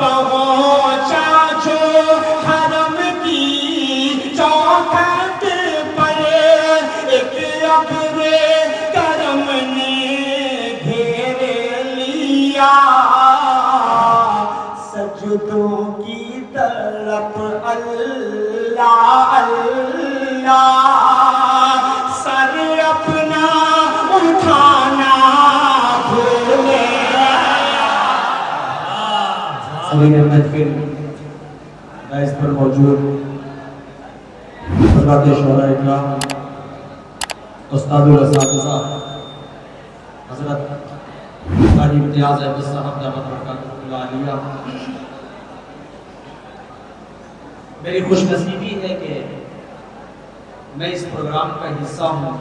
पहुंचा जो हरम की चौखट पर, एक अब्रे करम ने घेर लिया, सजदों की तरफ अल्लाह अल्लाह, सर अपना उठाना भूले। सभी महफिल इस पर मौजूद हज़रात शोहरा इकराम, उस्तादुल असातिज़ा हज़रत काजी इम्तियाज़ अहमद साहब दामत बरकातुहुल आलिया, मेरी खुशनसीबी है कि मैं इस प्रोग्राम का हिस्सा हूँ।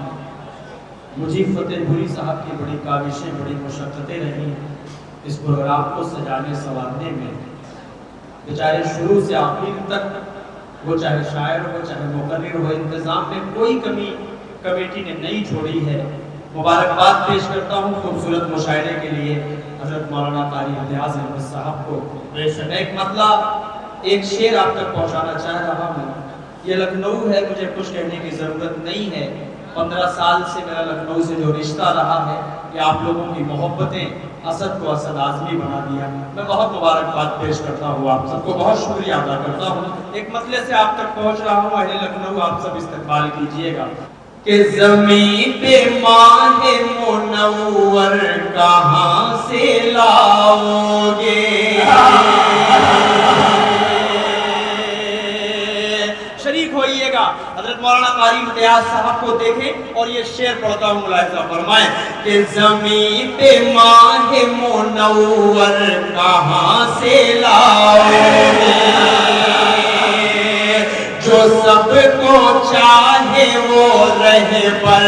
मुजीब फतेहपुरी साहब की बड़ी काविशें, बड़ी मुशक्क़तें रही इस प्रोग्राम को सजाने संवारने में। बेचारे शुरू से आखिर तक, वो चाहे शायर हो चाहे मुक़र्रिर हो, इंतज़ाम में कोई कमी कमेटी ने नहीं छोड़ी है। मुबारकबाद पेश करता हूँ खूबसूरत मुशायरे के लिए हज़रत मौलाना कारी इम्तियाज़ अहमद साहब को। बेशक एक मतलब एक शेर आप तक पहुँचाना चाह रहा हूँ। ये लखनऊ है, मुझे कुछ कहने की ज़रूरत नहीं है। 15 साल से मेरा लखनऊ से जो रिश्ता रहा है, कि आप लोगों की मोहब्बतें असद को असद आज़मी बना दिया। मैं बहुत मुबारकबाद पेश करता हूँ, आप सबको बहुत शुक्रिया अदा करता हूँ। एक मतले से आप तक पहुँच रहा हूँ, अहले लखनऊ आप सब इस्तकबाल कीजिएगा। कि ज़मीं पे माहे मुनव्वर कहाँ से लाओगे, शरीक होइएगा। हज़रत मौलाना कारी इम्तियाज़ साहब को देखें और ये शेर पढ़ता हूँ, मुलाहिज़ा फरमाएं कि ज़मीं पे माहे मुनव्वर कहाँ से लाओगे, जो सबको चाहे वो रहे पर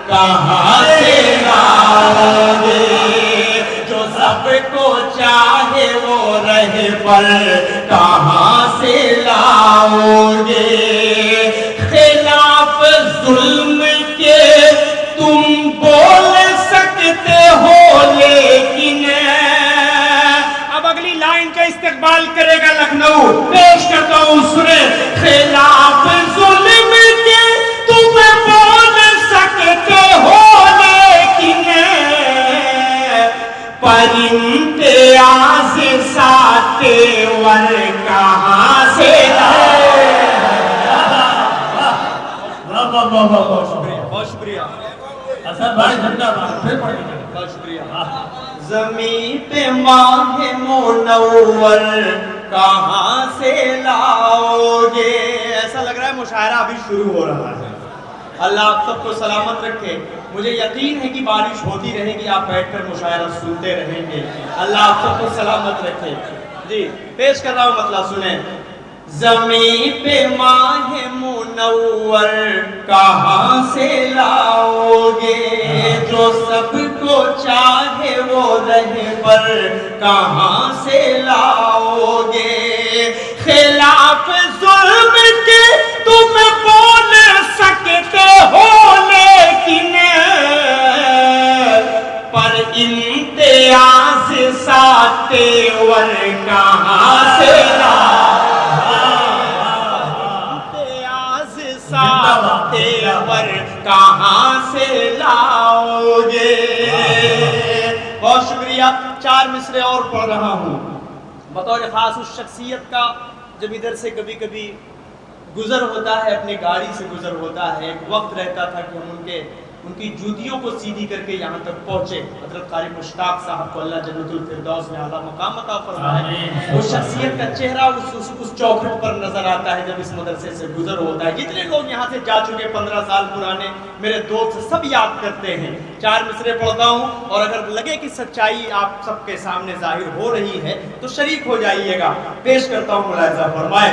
कहाँ से लाओगे, जो सबको चाहे वो रहे पर कहाँ से लाओगे। खिलाफ जुल्म के तुम बोल सकते हो लेकिन, अब अगली लाइन का इस्तेमाल करेगा लखनऊ, पेश करता हूँ सुने। खिलाफ जुल्म के तुम बोल सकते हो लेकिन, परिंदे आज़ साते वर कहाँ से लाए। बहुत शुक्रिया, बहुत शुक्रिया। बहुत शुक्रिया। ज़मीं पे माहे मुनव्वर कहाँ से लाओगे। ऐसा लग रहा है मुशायरा अभी शुरू हो रहा है। अल्लाह आप सबको सलामत रखे। मुझे यकीन है कि बारिश होती रहेगी, आप बैठकर मुशायरा सुनते रहेंगे। अल्लाह आप सबको सलामत रखे। जी पेश कर रहा हूँ, मतलब सुने। ज़मीं पे माहे मुनव्वर कहाँ से लाओगे, जो सबको चाहे वो रहे पर कहाँ से लाओगे। खिलाफ जुल्म के तुम बोल सकते हो लेकिन, पर इम्तियाज़ साते वर कहाँ से कहाँ से लाओगे। बहुत शुक्रिया। 4 मिसरे और पढ़ रहा हूँ बतौर खास उस शख्सियत का जब इधर से कभी कभी गुजर होता है, अपनी गाड़ी से गुजर होता है। एक वक्त रहता था कि हम उनकी जूतियों को सीधी करके यहाँ तक पहुँचे। हज़रत कारी मुश्ताक साहब को अल्लाह जन्नतुल फिरदौस में आला मकाम अता फरमाए। उस शख्सियत का चेहरा उस चौखट पर नजर आता है जब इस मदरसे से गुजर होता है। जितने लोग यहाँ से जा चुके 15 साल पुराने मेरे दोस्त सब याद करते हैं। 4 मिसरे पढ़ता हूँ और अगर लगे कि सच्चाई आप सबके सामने जाहिर हो रही है तो शरीक हो जाइएगा। पेश करता हूँ, मुलाहिज़ा फरमाए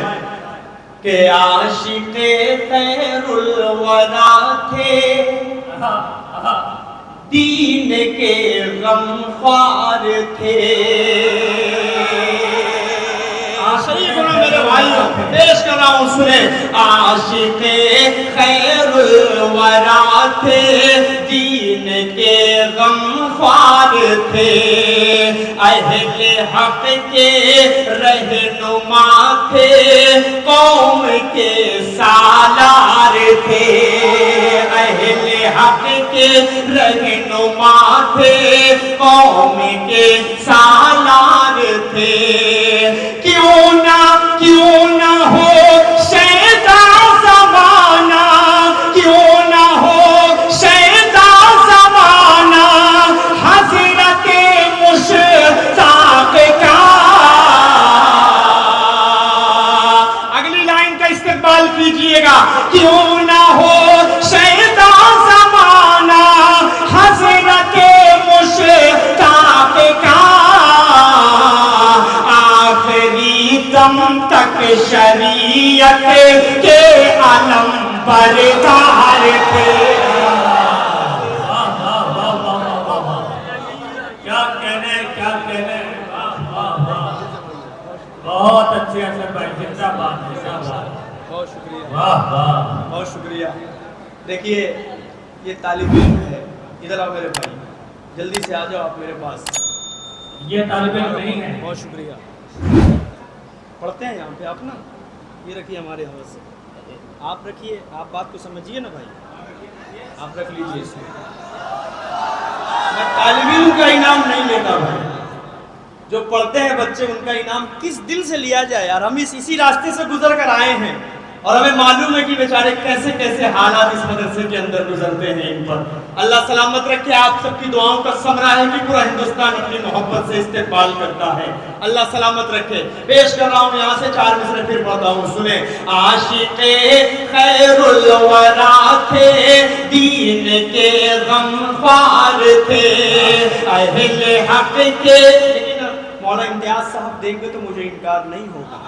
कि आशिक़े खैरुल वरा थे, दीन के गमख्वार थे। शरीक होना मेरे भाइयों, पेश कर रहा हूँ सुने। आशिक़े खैरुल वरा थे, दीन के गमख्वार थे, अहले हक के रहनुमा थे, कौम के सालार थे, अहले हक के रहनुमा थे, कौम के सालार थे। क्यों ना हो शैदा ज़माना, क्यों ना हो शैदा ज़माना, हज़रत मुश्ताक़ का। अगली लाइन का इस्तेमाल कीजिएगा। क्यों ना हो शैदा ज़माना, हज़रत मुश्ताक़ का, आखिरी दम तक शरीयत के अलम बरदार थे। क्या कहने बहुत अच्छे असर भाई, जिंदाबाद जिंदाबाद। बहुत शुक्रिया, वाह वाह। बहुत शुक्रिया। देखिए ये तालिब इल्म है, इधर आओ मेरे भाई, जल्दी से आ जाओ आप मेरे पास। ये तालिब इल्म नहीं है। बहुत शुक्रिया। पढ़ते हैं यहाँ पे आप ना, ये रखिए हमारे हवस से, आप रखिए, आप बात को समझिए ना भाई, आप रख लीजिए इसमें। मैं तालिब इल्म का इनाम नहीं लेता भाई, जो पढ़ते हैं बच्चे उनका इनाम किस दिल से लिया जाए यार। हम इसी रास्ते से गुजर कर आए हैं और हमें मालूम है कि बेचारे कैसे कैसे हालात इस मदरसे के अंदर गुजरते हैं। इन पर अल्लाह सलामत रखे। आप सबकी दुआओं का समरा है कि पूरा हिंदुस्तान अपनी मोहब्बत से इस्तेमाल करता है। अल्लाह सलामत रखे। पेश कर रहा हूँ यहाँ से 4 मिसरे फिर पढ़ता हूँ, सुने। आशिक़े खैरुल वरा थे, दीन के गमख्वार थे, अहले हक के। लेकिन मौला इम्तियाज साहब देंगे तो मुझे इनकार नहीं होगा।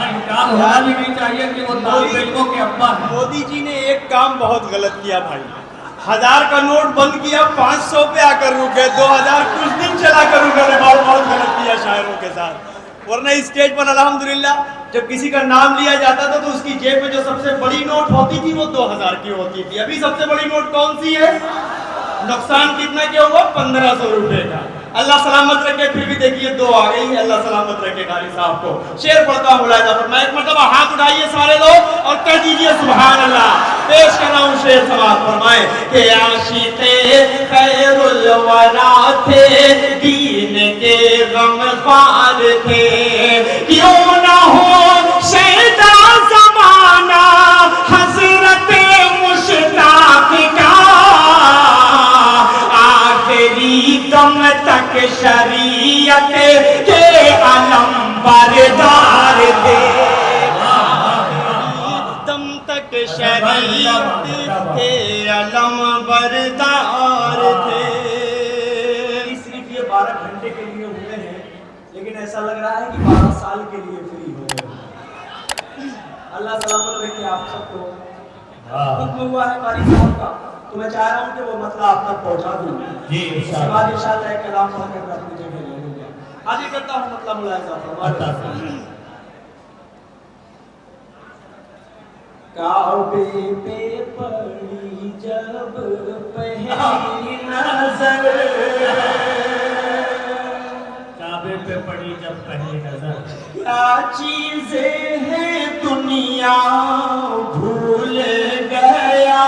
इनकार होना भी नहीं चाहिए कि वो तालिब इल्मों के अब्बा हैं। मोदी जी ने एक काम बहुत गलत किया भाई, 1000 का नोट बंद किया, 500 पे आकर रुके, 2000 कुछ दिन चला कर रुके। बहुत गलत किया शायरों के साथ। वरना स्टेज पर अल्हम्दुलिल्लाह जब किसी का नाम लिया जाता था तो उसकी जेब में जो सबसे बड़ी नोट होती थी वो 2000 की होती थी। अभी सबसे बड़ी नोट कौन सी है? नुकसान कितना क्या हुआ? 1500 रुपए का। अल्लाह सलामत रखे। फिर भी देखिए 2 आ गई। अल्लाह सलामत रखे कारी साहब को। शेर पढ़ता हूँ मुलाहिजा फरमाए। एक मरतबा हाथ उठाइए सारे लोग और कह दीजिए सुभान अल्लाह। पेश कर रहा हूँ शेर, समाअत फरमाए कि आशिक़े खैरुल वरा थे, दीन के गमख्वार थे, क्यों ना हो शैदा ज़माना, हज़रत मुश्ताक़ का, आखिरी दम तक शरीयत के अलम बरदार थे, दम तक शरीयत के अलम बरदार थे। सिर्फ ये 12 घंटे के लिए हुए हैं, लेकिन ऐसा लग रहा है कि 12 साल के लिए फ्री हो गए। अल्लाह सलामत रखे आप सबको। हुक्म हुआ है कारी साहब का, तो मैं चाह रहा हूँ कि वो मतलब आप तक पहुँचा दूँ। जी उसके बाद इंशाअल्लाह एक कलाम पढ़ कर अपनी जगह ले लूँगा। आगे करता हूँ मतलब मुलाहिजा फरमाए। काबे पे पड़ी जब पहली नजर, काबे पे पड़ी जब पहली नजर, क्या चीजें हैं दुनिया भूल गया,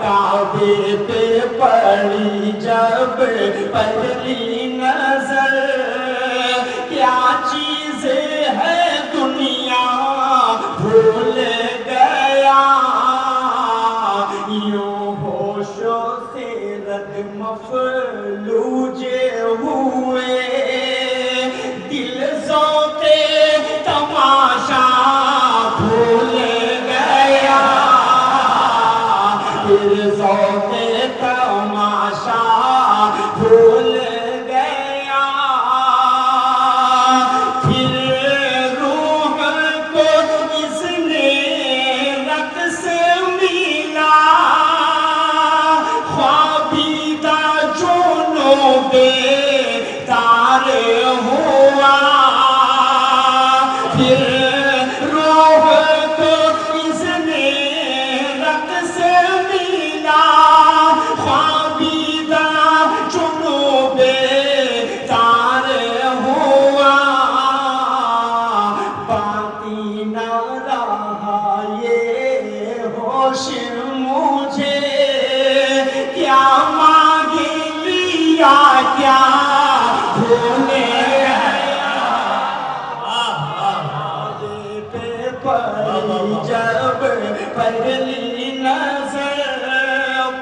काबे पे पड़ी जब पहली नजर, क्या चीजें हैं दुनिया भूल गया, यूं होशों से रद मफलूजे हुए, दिल ज़ौक़े तमाशा भूल गया, दिल ज़ौक़े तमाशा भूल गया, फिर रूह को इसने रक़्स मिला, ख्वाबी क्या भूले जब पहली नजर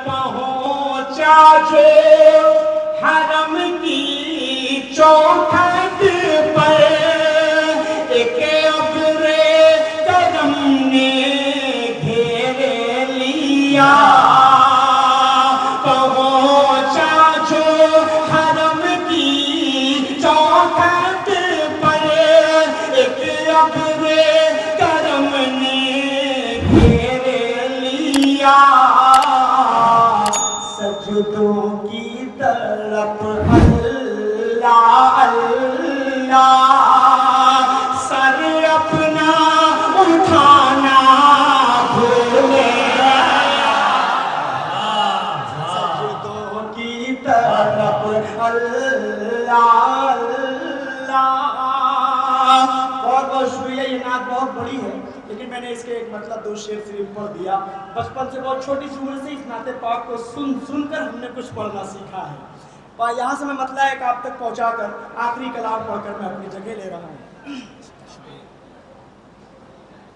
पहुंचा जो हरम की चौखट पर एक अब्रे करम ने घेरे लिया पहुंचा जो हरम की चौखट पर एक अब्रे करम ने घेरे लिया सजदों की तरफ अल्लाह अल्लाह सर अपना उठाना भूले सजदों की तरफ अल्लाह अल्लाह। बहुत बहुत शुक्रिया। ये नात बहुत बड़ी है लेकिन मैंने इसके एक मतलब 2 शेर सिर्फ पढ़ दिया। बचपन से बहुत छोटी सी उम्र से इस नाते पाक को सुनकर हमने कुछ पढ़ना सीखा है और यहाँ से मैं मतलब एक आप तक पहुँचाकर आखिरी कलाम पढ़कर मैं अपनी जगह ले रहा हूँ।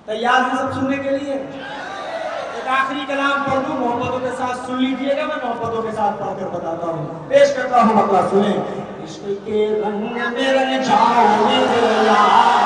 तैयार हैं सब सुनने के लिए? एक आखिरी कलाम पढ़ दूँ, मोहब्बतों के साथ सुन लीजिएगा। मैं मोहब्बतों के साथ पढ़कर बताता हूँ, पेश करता हूँ, मतलब सुने। इश्क के रंग में रंग जाओ मेरे यार,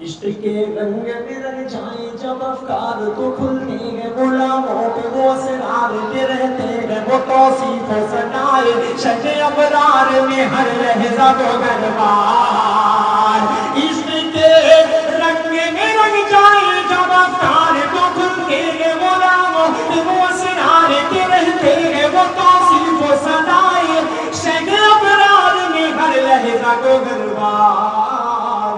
इश्क के रंग में रंग जाए जब अफकार तो खुलते हैं, गुलामों पे वो सिरार के रहते हैं, वो तौसीफ सनाए शजे अबरार में हर लहजा वो गरबार। इश्क के रंग में रंग जाए जब अफकार तो खुलते हैं, गुलामों पे वो सिरार के रहते हैं, वो तौसीफ सनाए शजे अबरार में हर लहजा वो गरबार।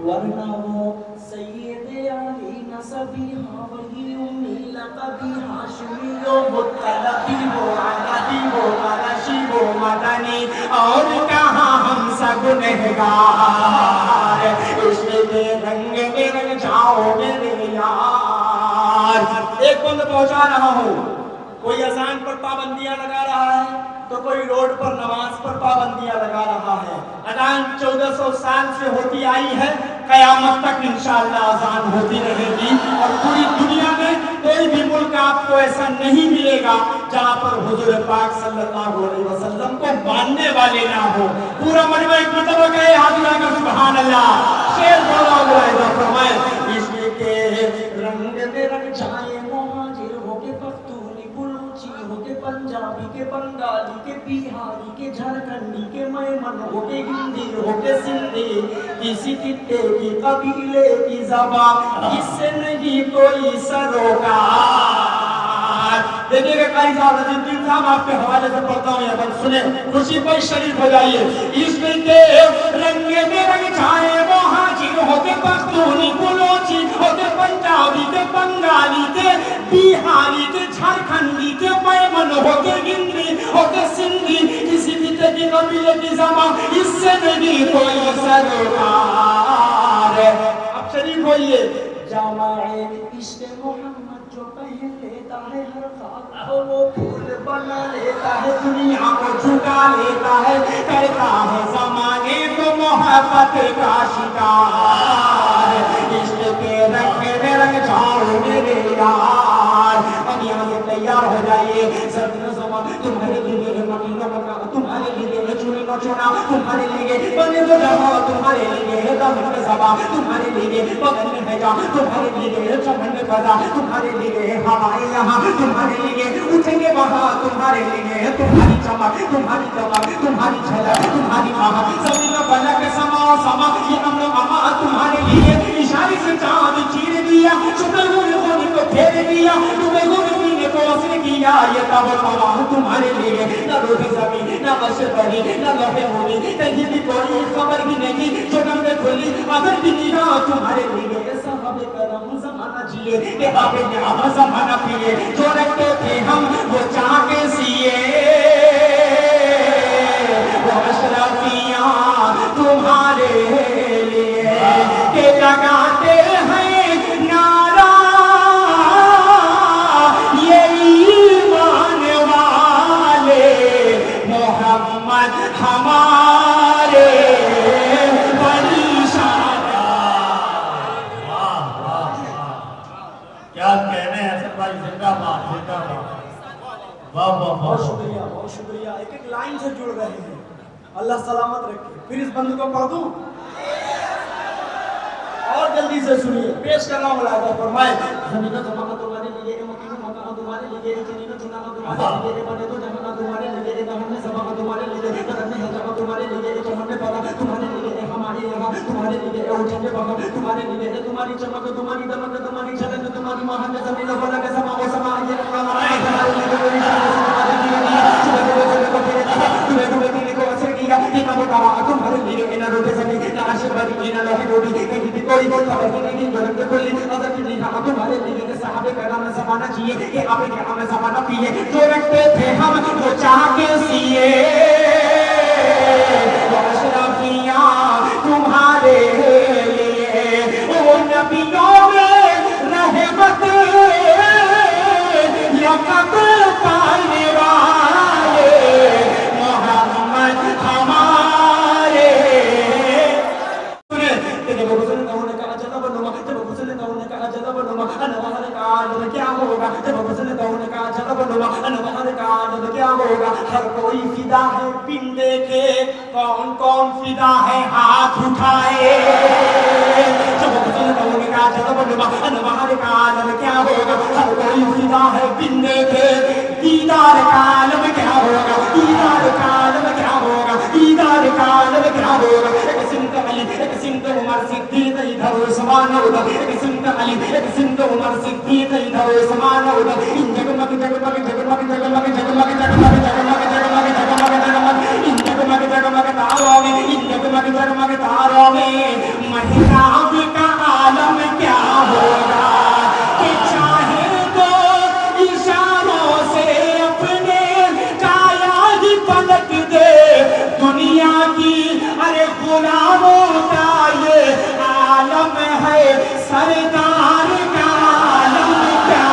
वरना वो सैयदे आली नसबी हाँ वही उम्मी लक़बी हाशमी वो मुत्तलबी वो अदबी वो क़रशी वो मदनी और कहाँ हम सब गुनहगार। इश्क के रंग में रंग जाओ मेरे यार। एक बंद पहुंचा रहा हूँ, कोई अज़ान पर पाबंदियां लगा रहा है तो कोई रोड पर नमाज पर पाबंदियां लगा रहा है। अज़ान 1400 साल से होती आई है, कयामत तक इंशाअल्लाह अज़ान होती रहेगी और पूरी दुनिया में कोई भी मुल्क आपको ऐसा नहीं मिलेगा जहाँ पर हुजूर पाक सल्लल्लाहु अलैहि वसल्लम को मानने वाले ना हो। पूरा मजमा एक मतलब कहे हाजिर का सुभान अल्लाह, शेर बोला फरमाए। इश्क के रंग में रंग जाए मुहाजिर हो के पख्तूनी बलूची हो के पंजाबी के बंगाली के बिहारी के झारखंडी के मेमन हो के हिंदी हो के सिंधी, किसी खित्ते की कबीले की ज़बान इससे नहीं कोई सरोकार। देखिएगा कारी साहब रजीउद्दीन साहब आपके हवाले से पढ़ता हूँ, यहाँ पर सुने, खुशी पर शरीफ हो जाइए। इश्क के रंग में रंग छाए वो हाजिर होके पख्तूनी बलूची होके पंजाबी के बंगाली के बिहारी के झारखंडी के मेमन होके हिंदी होके सिंधी, किसी भी की कबीले की ज़बान इससे नहीं कोई सरोकार। अब शरीफ होइए। जामाए इश्क़ मोहम्मद जो पहन लेता है हर ख्वाब को वो फूल बना लेता है, दुनिया को झुका लेता है, करता है ज़माने को मोहब्बत का शिकार। इश्क़ के रंग में रंग जाओ मेरे यार। अब यहाँ से तैयार हो जाइए। तुम्हारे लिए मकीनों का तुम्हारे लिए चुनी चुना तुम्हारे लिए बने तो जमा तुम्हारे लिए दमन सभा तुम्हारे लिए बगल में है जा तुम्हारे लिए चमन में फजा तुम्हारे लिए हवाएं यहाँ तुम्हारे लिए उठेंगे वहाँ तुम्हारे लिए तुम्हारी चमक तुम्हारी दमक तुम्हारी झलक तुम्हारी महक सभी में पलक समा समा ये हम लोग अमा तुम्हारे लिए इशारे से चाँद चीर दिया चुपे होने को फेर दिया तुम्हें गुरबीने को असर किया ये तब तमाम तुम्हारे लिए न रोटी जमी न मशबरी न लोहे होनी कहीं भी कोई खबर ही नहीं जो नम में खुली अगर भी निगाह तुम्हारे लिए साहबे करम ज़माना जिए के आगे यहाँ ज़माना पिए जो रखते थे हम वो चाके सिए वो अशरफियाँ तुम्हारे लिए के लगाते हैं नारा बहुत शुक्रिया। एक एक लाइन से जुड़ रहे हैं। अल्लाह सलामत रखे। फिर इस बंद को पढ़ दूं और जल्दी से सुनिए। पेश कर रहा हूँ लादा फरमाए जमीन जमाना तुम्हारे लिए मकीन मकान तुम्हारे लिए जमीन चुनाना तुम्हारे लिए बने तो जमाना तुम्हारे लिए हमने जमाना तुम्हारे लिए करने जमा तुम्हारे लिए चमकने वाला तुम्हारे लिए हमारे यहाँ तुम्हारे लिए उठने वाला तुम्हारे लिए तुम्हारी चमक तुम्हारी दमक तुम्हारी झलक तुम्हारी महान जमीन वाला के समा हो समा ये हमारे तुम्हारे लिए इन रोटे सभी आशीर्वाद इन लोहे रोटी की कोई नहीं गलत कोई अगर नहीं कहा तुम्हारे लिए के साहबे कराम ज़माना चाहिए कि आप के हम ज़माना पिए जो रखते थे हम वो चाह के सिए अशरफियां तुम्हारे लिए ओ नबियों में रहमत लक़ब पाने वाले मोहम्मद हमारे क्या होगा जब फसल कौन का जब बनवा अनवर का जब क्या होगा हर कोई फिदा है पिंडे के कौन कौन फिदा है हाथ उठाए जब फसल कौन का जब बनवा अनवर का जब क्या होगा हर कोई फिदा है पिंडे के दीदार कालम क्या होगा दीदार कालम क्या होगा दीदार कालम क्या होगा एक सिंध अली एक सिंध उमर सिद्दीक इधर उस्मान उधर एक सिंध अली एक सिंध उमर सिद्दीक इधर उस्मान उधर इन जगमग जगमग जगमग जगमग जगमग जगमग जगमग जगमग जगमग जगमग इन जगमग जगमग तारों में इन जगमग जगमग तारों में महराब का आलम क्या होगा कि चाहे तो इशारों से अपने काया ही पलट दे दुनिया की अरे गुलामों का ये आलम है सरदार का आलम क्या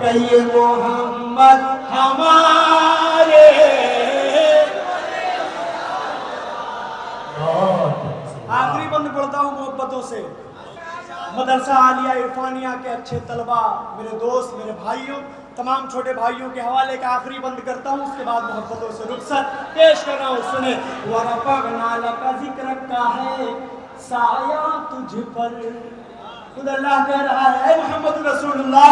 कहिए मोहम्मद हमारे आखिरी बंद पढ़ता हूँ मोहब्बतों से। मदरसा आलिया इरफानिया के अच्छे तलबा मेरे दोस्त मेरे भाइयों तमाम छोटे भाइयों के हवाले का आखिरी बंद करता हूँ। उसके बाद मोहब्बतों से रुखसत पेश कर रहा हूँ। सुने वरफ़अना लका ज़िक्रक का है साया तुझ पर खुद अल्लाह कह रहा है मोहम्मद रसूलुल्लाह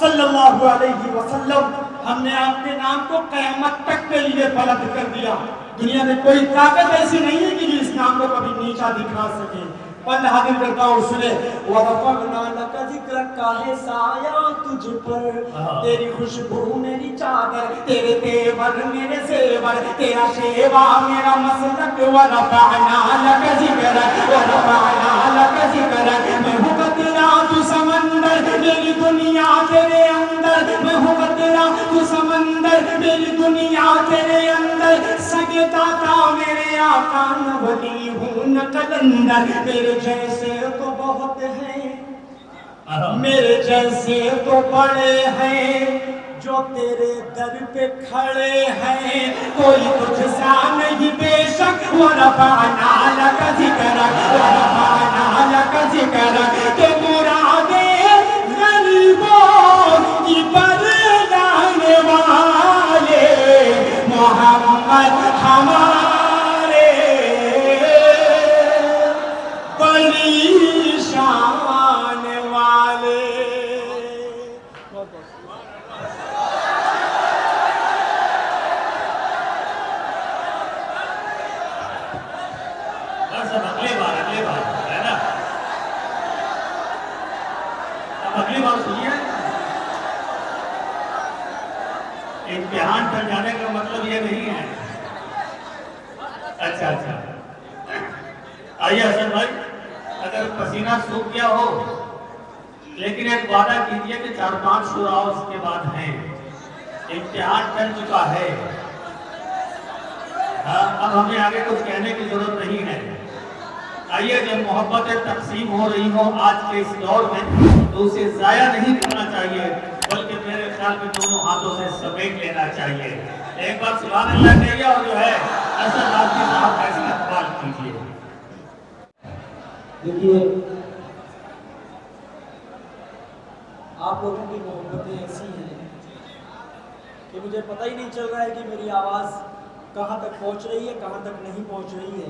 सल्लल्लाहु अलैहि वसल्लम हमने आपके नाम को क़यामत तक के लिए बुलंद कर दिया। दुनिया में कोई ताकत ऐसी नहीं है कि इस नाम को कभी नीचा दिखा सके। बंद हाजिर करता हूँ सुने वरफ़अना लका ज़िक्रक का है साया तुझ पर तेरी खुशबू मेरी चादर तेरे तेवर मेरे सेवर तेरा शेवा मेरा मसलक वरफ़अना लका ज़िक्रक वरफ़अना लका ज़िक्रक मैं हूँ कतरा तू समंदर मेरी दुनिया तेरे अंदर मैं हूँ कतरा तू समंदर मेरी दुनिया तेरे अंदर सगे दाता मेरे आका न वली हूँ न कलंदर मेरे जैसे तो बहुत हैं मेरे जैसे तो बड़े हैं जो तेरे दर पे खड़े हैं कोई तुझसा नहीं बेशक वरफ़अना लका ज़िक्रक वरफ़अना लका ज़िक्रक के मुरादे गरीबों की बरदाने वाले मोहम्मद हमारे बड़ी शान वाले। बस अब अगली बार है ना। अब अगली बार सुनिए इम्तिहान पर जाने का मतलब ये नहीं है। अच्छा आइए हसन भाई अगर पसीना सूख गया हो लेकिन एक वादा कीजिए कि 4-5 शुरा उसके बाद हैं। इम्तिहान चल चुका है। अब हमें आगे कुछ कहने की जरूरत नहीं है। आइए जब मोहब्बतें तकसीम हो रही हो आज के इस दौर में तो उसे ज़ाया नहीं करना चाहिए बल्कि मेरे ख्याल में दोनों हाथों से समेट लेना चाहिए। एक बार सुभान अल्लाह कहिए और जो है असद आदमी साहब का इस्तेमाल कीजिए। देखिए आप लोगों की मोहब्बतें ऐसी हैं मुझे पता ही नहीं चल रहा है कि मेरी आवाज़ कहाँ तक पहुँच रही है, कहाँ तक नहीं पहुँच रही है,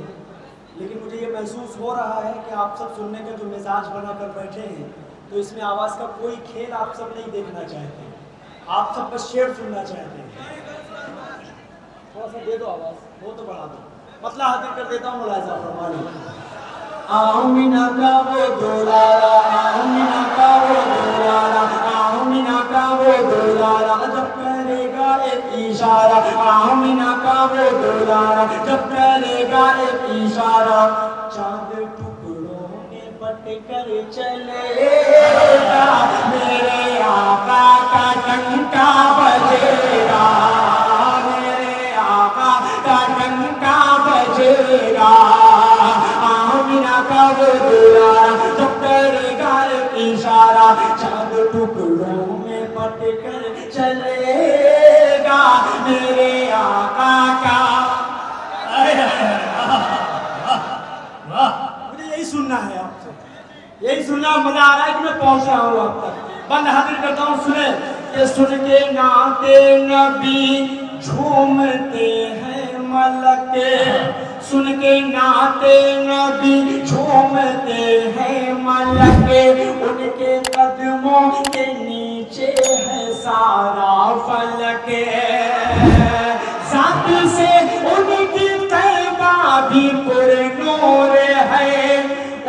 लेकिन मुझे ये महसूस हो रहा है कि आप सब सुनने का जो मिजाज बना कर बैठे हैं, तो इसमें आवाज़ का कोई खेल आप सब नहीं देखना चाहते, आप सब बस शेर सुनना चाहते हैं। थोड़ा सा दे दो आवाज़, वो तो बढ़ा दो, मतलब हाजिर कर देता हूँ मुलायजा फरमाइए। आमीना का वो दुलारा, आमीना का वो दुलारा, आमीना का वो दुलारा, जब करेगा एक इशारा, आमीना का वो दुलारा, जब करेगा एक इशारा, चांद टुकड़ों में बट कर चलेगा, मेरे आका का डंका बजेगा, मेरे आका का डंका बजेगा, आमीना का वो दुलारा, जब करेगा एक इशारा, चांद टुकड़ों में बट कर चलेगा, मेरे आका का। मुझे यही सुनना है आपसे, यही सुनना, मजा आ रहा है कि मैं पहुंच रहा हूँ अब तक। बंद हाजिर करता हूँ, सुने ये सुन के नाते नबी झूमते हैं मलके, सुन के नाते नबी झूमते हैं मलके, उनके कदमों के नीचे है सारा फलके, साथ से उनकी तैबा भी पुरनूर है,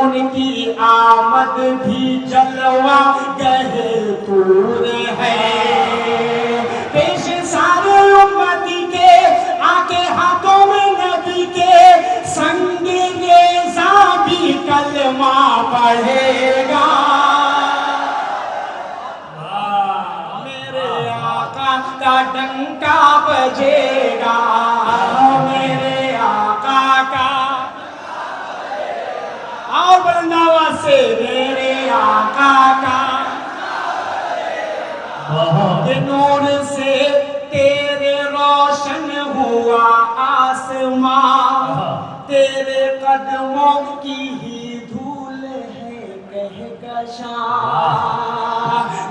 उनकी आमद भी जलवा गहे तूर है, पेश सारे उम्मती के आके हाथों में नबी के, संग रेज़ा भी कलमा पढ़ेगा, मेरे आका का डंका बजेगा, मेरे आका का, और बुलंद आवाज से मेरे आका का, के नूर से तेरे रोशन हुआ आसमां, तेरे कदमों की ही धूल है कहकशां,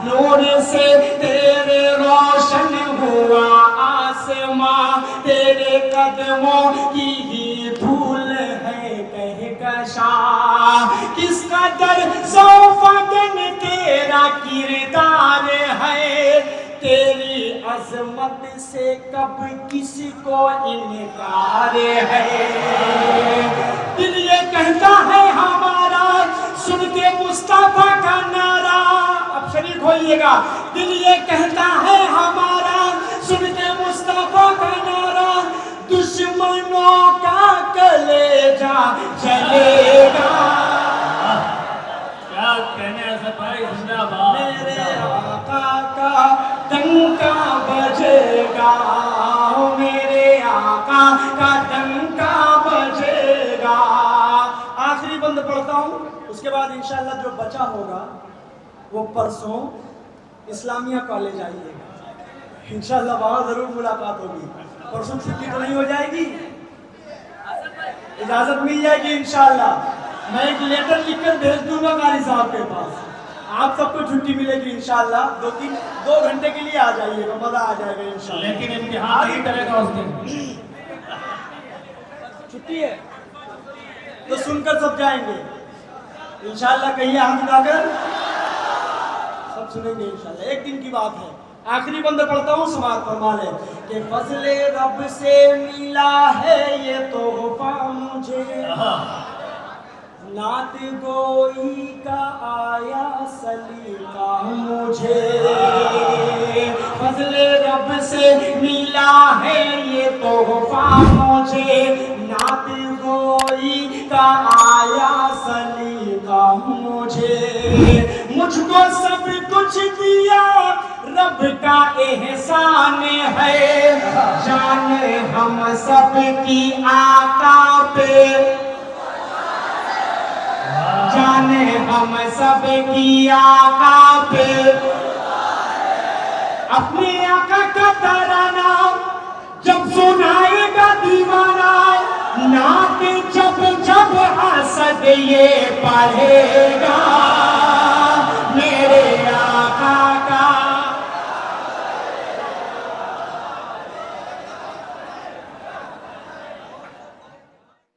नूर से तेरे रोशन हुआ आसमां, तेरे कदमों की ही धूल है कहकशां, किस कदर ज़ौफ़-ए-गन तेरा किरदार है, तेरी अजमत से कब किसी को इनकार है, दिल ये कहता है हमारा सुन के मुस्तफा का नारा, अब शरीक होइएगा, दिल ये कहता है हमारा सुन के मुस्तफा का नारा, दुश्मनों का कलेजा जलेगा, क्या कहने ऐसा भाई, जिंदाबाद, मेरे आका का डंका बजेगा, मेरे आका का डंका बजेगा। आखिरी बंद पढ़ता हूँ, उसके बाद इंशाल्लाह जो बचा होगा वो परसों इस्लामिया कॉलेज आइएगा, इंशाल्लाह वहाँ जरूर मुलाकात होगी। परसों छुट्टी तो नहीं हो जाएगी, इजाजत मिल जाएगी इंशाल्लाह, मैं एक लेटर लिखकर भेज दूंगा कारी साहब के पास, आप सबको छुट्टी मिलेगी इंशाल्लाह, 2 घंटे के लिए आ जाइएगा, मजा आ जाएगा इंशाल्लाह। लेकिन इम्तिहान नहीं करेगा उस दिन, छुट्टी है तो सुनकर सब जाएंगे इंशाल्लाह, कहिए हम उठाकर सब सुनेंगे इंशाल्लाह, एक दिन की बात है। आखिरी बंद पढ़ता हूँ, समाज फरमा ले कि फजले रब से मिला है ये तोहफा मुझे, नात गोई का आया सलीका मुझे, फजले रब से मिला है ये तोहफा मुझे, नात गोई का आया सलीका मुझे, मुझको सब कुछ दिया रब का एहसान है, जान हम सब की आका पे, जाने हम सब की आका पे, अपने आका का तराना जब सुनाएगा दीवाना, नात जब जब हसद ये पढ़ेगा, मेरे आका का,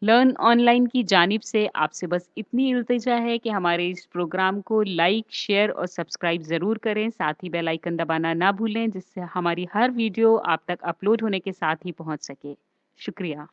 लर्न ऑनलाइन की जानिब से आपसे बस इतनी इल्तिजा है कि हमारे इस प्रोग्राम को लाइक, शेयर और सब्सक्राइब ज़रूर करें। साथ ही बेल आइकन दबाना ना भूलें, जिससे हमारी हर वीडियो आप तक अपलोड होने के साथ ही पहुंच सके। शुक्रिया।